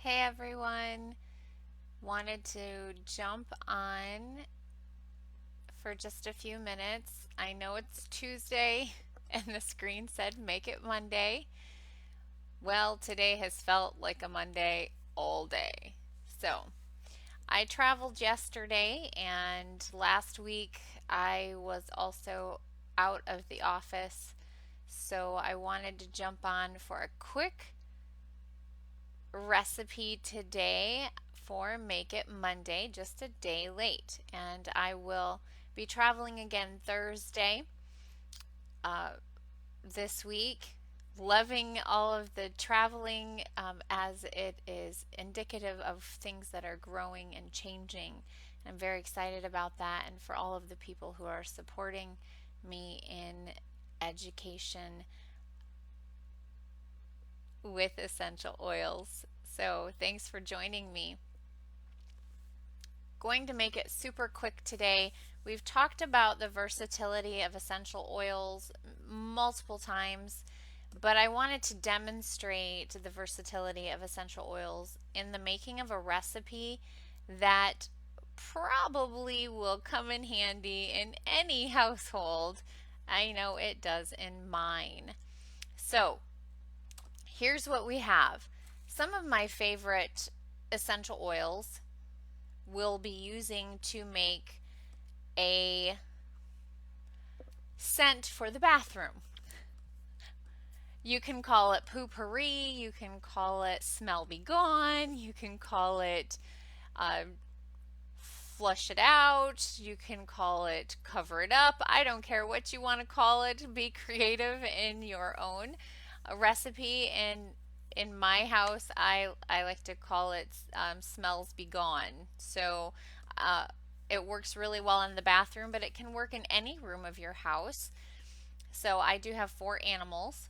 Hey everyone, wanted to jump on for just a few minutes. I know it's Tuesday and the screen said make it Monday. Well, today has felt like a Monday all day. So, I traveled yesterday and last week I was also out of the office. So, I wanted to jump on for a quick recipe today for Make It Monday, just a day late. And I will be traveling again Thursday this week. Loving all of the traveling as it is indicative of things that are growing and changing. And I'm very excited about that and for all of the people who are supporting me in education with essential oils. So, thanks for joining me. Going to make it super quick today. We've talked about the versatility of essential oils multiple times, but I wanted to demonstrate the versatility of essential oils in the making of a recipe that probably will come in handy in any household. I know it does in mine. So, here's what we have. Some of my favorite essential oils will be using to make a scent for the bathroom. You can call it potpourri, you can call it smell be gone, you can call it flush it out, you can call it cover it up. I don't care what you want to call it. Be creative in your own recipe. And in my house, I like to call it smells be gone. So it works really well in the bathroom, but it can work in any room of your house. So I do have 4 animals.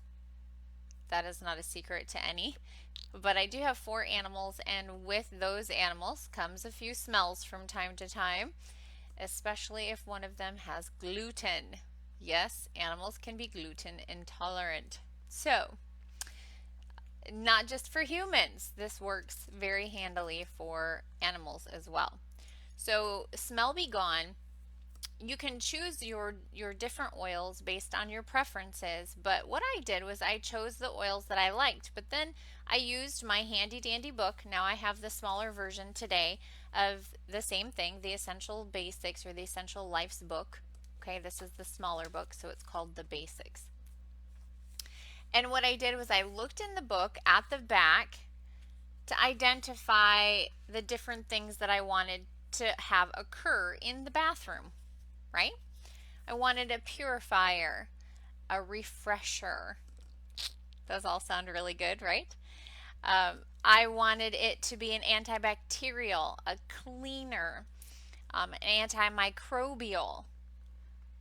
That is not a secret to any. But I do have 4 animals, and with those animals comes a few smells from time to time, especially if one of them has gluten. Yes, animals can be gluten intolerant. So, not just for humans, this works very handily for animals as well. So, smell be gone. You can choose your different oils based on your preferences, but what I did was I chose the oils that I liked, but then I used my handy dandy book. Now I have the smaller version today of the same thing, the Essential Basics or the Essential Life's book. Okay, this is the smaller book, so it's called the Basics. And what I did was I looked in the book at the back to identify the different things that I wanted to have occur in the bathroom, right? I wanted a purifier, a refresher. Those all sound really good, right? I wanted it to be an antibacterial, a cleaner, an antimicrobial,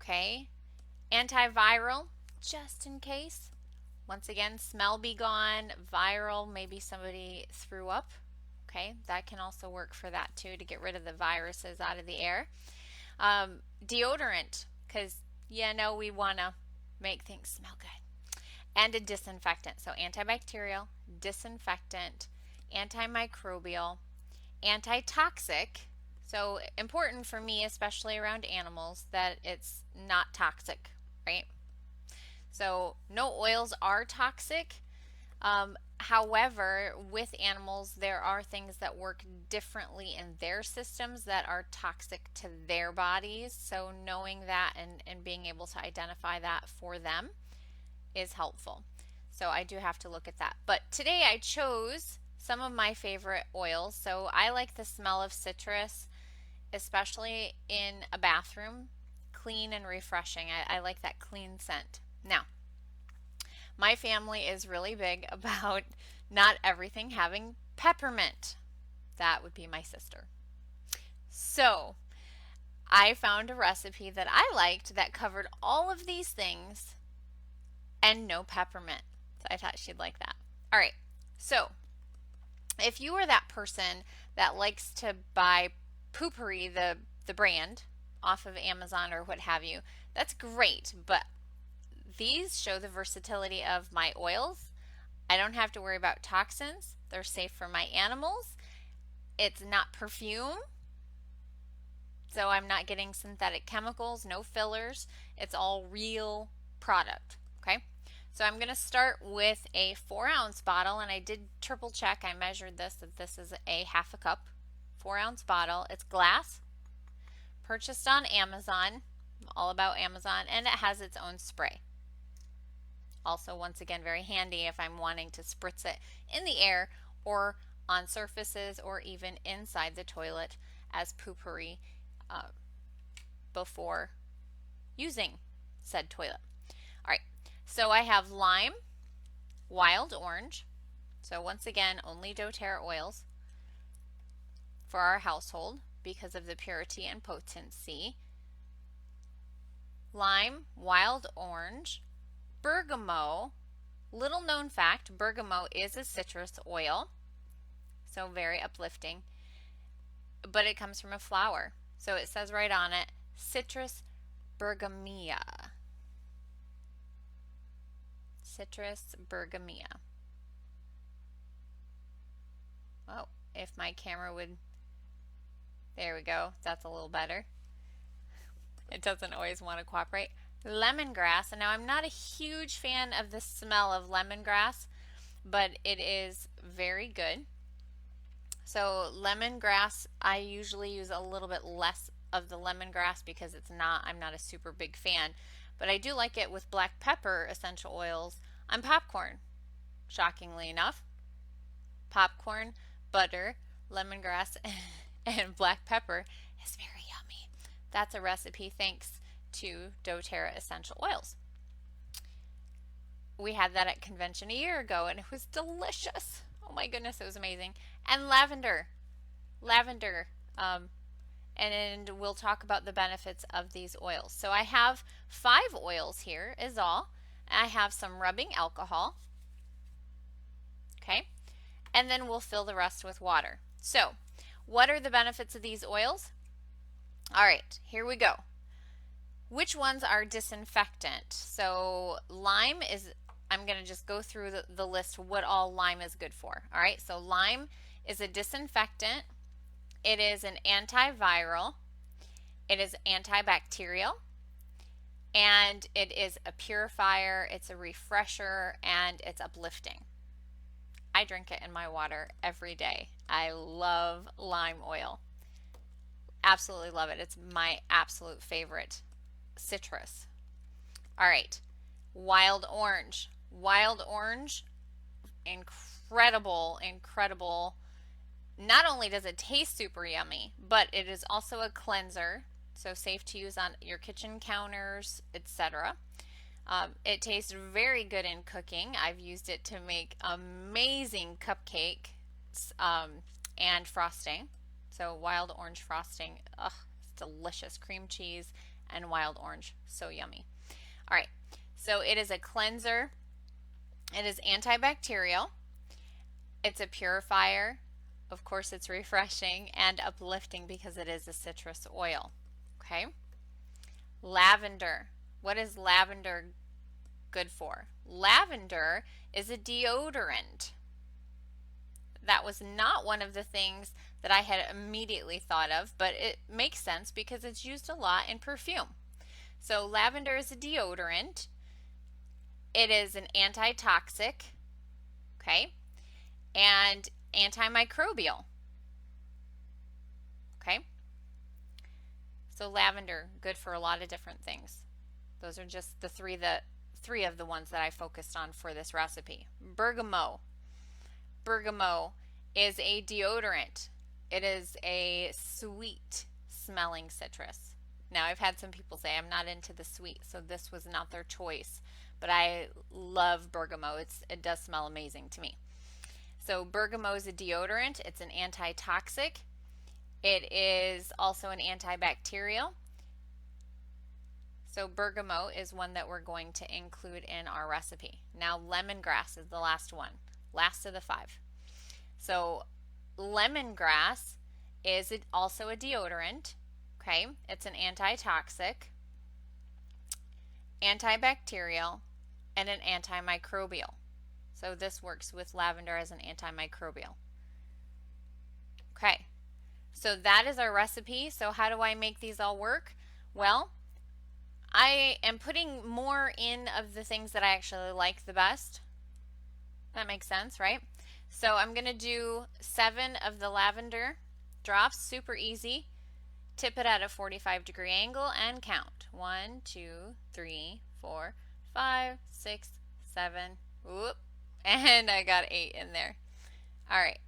okay? Antiviral, just in case. Once again, smell be gone, viral, maybe somebody threw up, okay? That can also work for that too, to get rid of the viruses out of the air. Deodorant, because we want to make things smell good. And a disinfectant. So antibacterial, disinfectant, antimicrobial, antitoxic. So important for me, especially around animals, that it's not toxic, right? So no oils are toxic. However, with animals, there are things that work differently in their systems that are toxic to their bodies. So knowing that and being able to identify that for them is helpful. So I do have to look at that. But today I chose some of my favorite oils. So I like the smell of citrus, especially in a bathroom. Clean and refreshing. I like that clean scent. Now, my family is really big about not everything having peppermint. That would be my sister. So, I found a recipe that I liked that covered all of these things and no peppermint. So, I thought she'd like that. All right. So, if you are that person that likes to buy Poopery, the brand, off of Amazon or what have you, that's great. But these show the versatility of my oils. I don't have to worry about toxins. They're safe for my animals. It's not perfume, so I'm not getting synthetic chemicals, no fillers. It's all real product, okay? So I'm going to start with a 4-ounce bottle, and I did triple check. I measured this, that this is a half a cup, 4-ounce bottle. It's glass, purchased on Amazon. I'm all about Amazon, and it has its own spray. Also, once again, very handy if I'm wanting to spritz it in the air or on surfaces or even inside the toilet as poopery before using said toilet. All right, so I have lime, wild orange. So once again, only doTERRA oils for our household because of the purity and potency. Lime, wild orange, bergamot. Little known fact, bergamot is a citrus oil, so very uplifting, but it comes from a flower. So it says right on it, Citrus bergamia. Citrus bergamia. Oh, if my camera would, there we go, that's a little better. It doesn't always want to cooperate. Lemongrass, and now I'm not a huge fan of the smell of lemongrass, but it is very good. So lemongrass, I usually use a little bit less of the lemongrass because I'm not a super big fan, but I do like it with black pepper essential oils on popcorn, shockingly enough. Popcorn, butter, lemongrass, and black pepper is very yummy. That's a recipe thanks to doTERRA essential oils. We had that at convention a year ago and it was delicious. Oh my goodness, it was amazing. And lavender. And we'll talk about the benefits of these oils. So I have 5 oils here is all. I have some rubbing alcohol. Okay. And then we'll fill the rest with water. So what are the benefits of these oils? All right, here we go. Which ones are disinfectant? So lime is, I'm going to just go through the list what all lime is good for. All right, so lime is a disinfectant. It is an antiviral. It is antibacterial. And it is a purifier, it's a refresher, and it's uplifting. I drink it in my water every day. I love lime oil. Absolutely love it. It's my absolute favorite citrus. All right, wild orange. Wild orange, incredible. Not only does it taste super yummy, but it is also a cleanser, so safe to use on your kitchen counters, etc. It tastes very good in cooking. I've used it to make amazing cupcakes and frosting. So wild orange frosting, ugh, it's delicious. Cream cheese and wild orange, so yummy. All right, so it is a cleanser. It is antibacterial. It's a purifier. Of course, it's refreshing and uplifting because it is a citrus oil. Okay. Lavender. What is lavender good for? Lavender is a deodorant. That was not one of the things that I had immediately thought of, but it makes sense because it's used a lot in perfume. So lavender is a deodorant. It is an antitoxic, okay, and antimicrobial, okay. So lavender, good for a lot of different things. Those are just the three of the ones that I focused on for this recipe. Bergamot. Bergamot is a deodorant. It is a sweet smelling citrus. Now, I've had some people say I'm not into the sweet, so this was not their choice, but I love bergamot. It does smell amazing to me. So bergamot is a deodorant. It's an antitoxic. It is also an antibacterial. So bergamot is one that we're going to include in our recipe. Now lemongrass is the last one, last of the 5. So lemongrass is also a deodorant, okay? It's an antitoxic, antibacterial, and an antimicrobial. So this works with lavender as an antimicrobial. Okay, so that is our recipe. So how do I make these all work? Well, I am putting more in of the things that I actually like the best. That makes sense, right? So I'm going to do 7 of the lavender drops, super easy. Tip it at a 45-degree angle and count. 1, 2, 3, 4, 5, 6, 7. Whoop. And I got 8 in there. All right.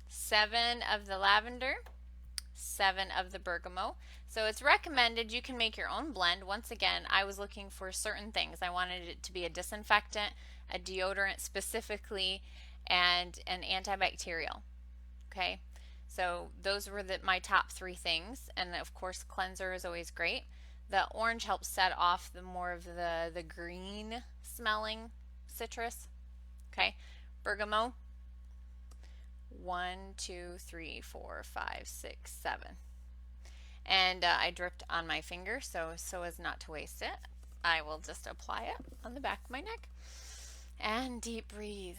7 of the lavender, 7 of the bergamot. So it's recommended you can make your own blend. Once again, I was looking for certain things. I wanted it to be a disinfectant, a deodorant specifically, and an antibacterial. Okay, so those were my top 3 things. And of course, cleanser is always great. The orange helps set off the more of the green smelling citrus. Okay, bergamot. 1, 2, 3, 4, 5, 6, 7. And I dripped on my finger, so as not to waste it, I will just apply it on the back of my neck. And deep breathe.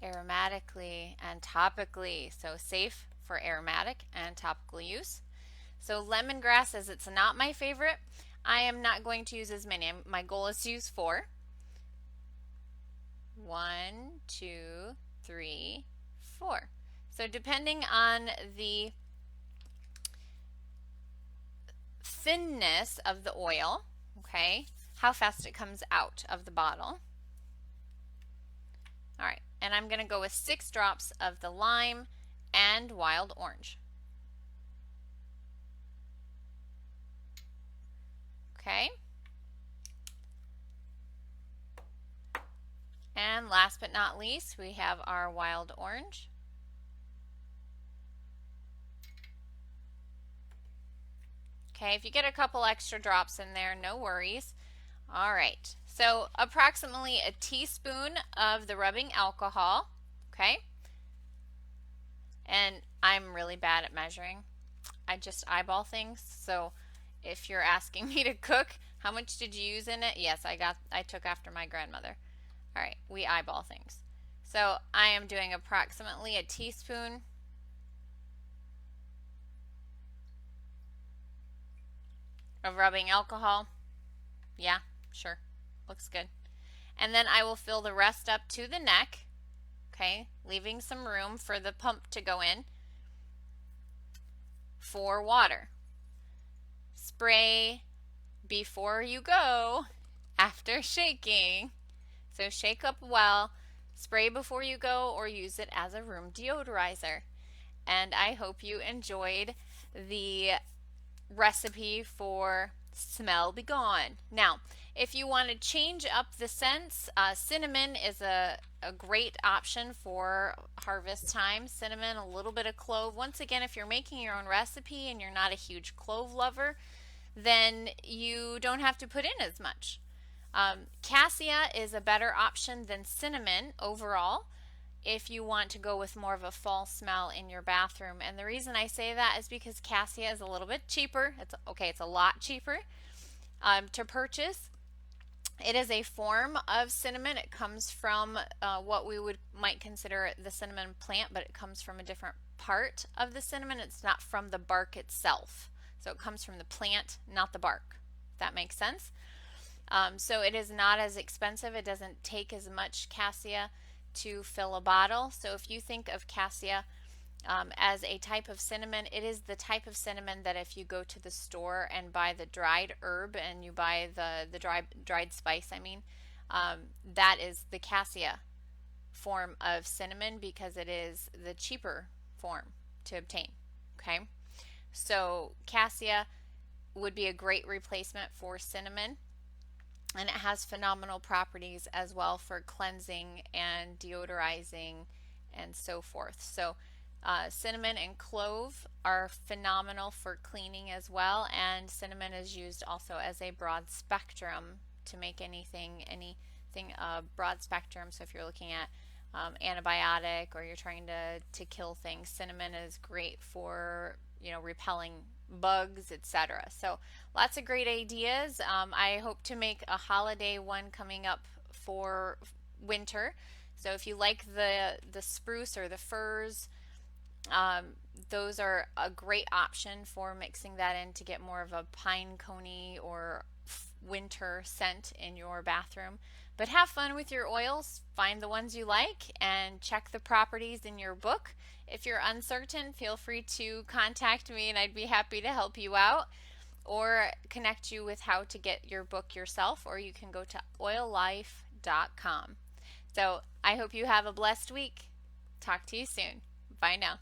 Aromatically and topically, so safe for aromatic and topical use. So lemongrass, as it's not my favorite, I am not going to use as many. My goal is to use 4. 1, 2, 3, 4. So depending on the thinness of the oil, okay, how fast it comes out of the bottle. All right, and I'm going to go with 6 drops of the lime and wild orange. Okay. And last but not least, we have our wild orange. Okay, if you get a couple extra drops in there, no worries. All right, so approximately a teaspoon of the rubbing alcohol, okay? And I'm really bad at measuring. I just eyeball things, so if you're asking me to cook, how much did you use in it? Yes, I took after my grandmother. All right, we eyeball things. So I am doing approximately a teaspoon of rubbing alcohol. Yeah, sure, looks good. And then I will fill the rest up to the neck, okay, leaving some room for the pump to go in for water. Spray before you go after shaking. So shake up well, spray before you go, or use it as a room deodorizer. And I hope you enjoyed the recipe for Smell Be Gone. Now, if you want to change up the scents, cinnamon is a great option for harvest time. Cinnamon, a little bit of clove. Once again, if you're making your own recipe and you're not a huge clove lover, then you don't have to put in as much. Cassia is a better option than cinnamon overall if you want to go with more of a fall smell in your bathroom. And the reason I say that is because cassia is a little bit cheaper. It's a lot cheaper to purchase. It is a form of cinnamon. It comes from what we might consider the cinnamon plant, but it comes from a different part of the cinnamon. It's not from the bark itself. So it comes from the plant, not the bark. If that makes sense. So it is not as expensive. It doesn't take as much cassia to fill a bottle. So if you think of cassia as a type of cinnamon, it is the type of cinnamon that if you go to the store and buy the dried herb and you buy the dried spice, that is the cassia form of cinnamon because it is the cheaper form to obtain. Okay, so cassia would be a great replacement for cinnamon. And it has phenomenal properties as well for cleansing and deodorizing and so forth. So cinnamon and clove are phenomenal for cleaning as well, and cinnamon is used also as a broad spectrum to make anything broad spectrum. So if you're looking at antibiotic or you're trying to kill things, cinnamon is great for repelling bugs, etc. So lots of great ideas. I hope to make a holiday one coming up for winter. So if you like the spruce or the firs, um, those are a great option for mixing that in to get more of a pine coney or winter scent in your bathroom. But have fun with your oils, find the ones you like, and check the properties in your book. If you're uncertain, feel free to contact me and I'd be happy to help you out or connect you with how to get your book yourself, or you can go to oillife.com. So I hope you have a blessed week. Talk to you soon. Bye now.